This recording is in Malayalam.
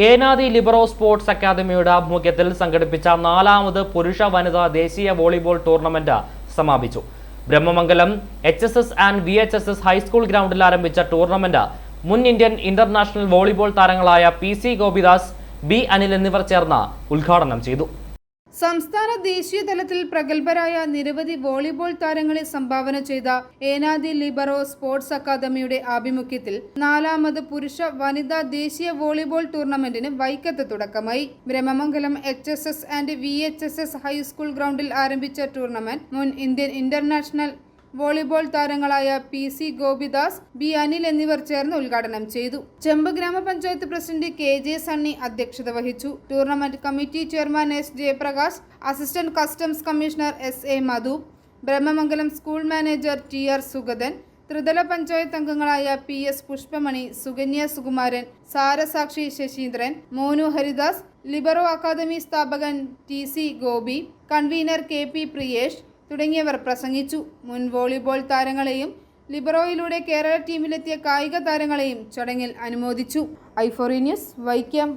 ഏനാദി ലിബറോ സ്പോർട്സ് അക്കാദമിയുടെ ആഭിമുഖ്യത്തിൽ സംഘടിപ്പിച്ച 4ാമത് പുരുഷ വനിതാ ദേശീയ വോളിബോൾ ടൂർണമെന്റ് സമാപിച്ചു. Brahmamangalam HSS and VHSS high school ഗ്രൗണ്ടിൽ ആരംഭിച്ച ടൂർണമെന്റ് മുൻ ഇന്ത്യൻ ഇന്റർനാഷണൽ വോളിബോൾ താരങ്ങളായ PC ഗോപിദാസ്, B അനിൽ എന്നിവർ ചേർന്ന് ഉദ്ഘാടനം ചെയ്തു. സംസ്ഥാന ദേശീയ തലത്തിൽ പ്രഗത്ഭരായ നിരവധി വോളിബോൾ താരങ്ങളെ സംഭാവന ചെയ്ത ഏനാദി ലിബറോ സ്പോർട്സ് അക്കാദമിയുടെ ആഭിമുഖ്യത്തിൽ 4ാമത് പുരുഷ വനിതാ ദേശീയ വോളിബോൾ ടൂർണമെന്റിന് വൈക്കത്ത് തുടക്കമായി. Brahmamangalam HSS and VHSS high school ഗ്രൗണ്ടിൽ ആരംഭിച്ച ടൂർണമെന്റ് മുൻ ഇന്ത്യൻ ഇന്റർനാഷണൽ വോളിബോൾ താരങ്ങളായ PC ഗോപിദാസ്, B അനിൽ എന്നിവർ ചേർന്ന് ഉദ്ഘാടനം ചെയ്തു. ചെമ്പ് ഗ്രാമപഞ്ചായത്ത് പ്രസിഡന്റ് KJ സണ്ണി അധ്യക്ഷത വഹിച്ചു. Tournament committee chairman S Jayaprakash, assistant customs commissioner SA Madhu, Brahmamangalam school manager TR Sugathan, ത്രിതല പഞ്ചായത്ത് അംഗങ്ങളായ PS Pushpamani, Sukanya Sukumaran, Sarasakshi Sasheendran, Monu Haridas, Libero academy സ്ഥാപകൻ TC Gopi, convener KP Priyesh തുടങ്ങിയവർ പ്രസംഗിച്ചു. മുൻ വോളിബോൾ താരങ്ങളെയും ലിബറോയിലൂടെ കേരള ടീമിലെത്തിയ കായിക താരങ്ങളെയും ചടങ്ങിൽ അനുമോദിച്ചു. i4 news, Vaikom.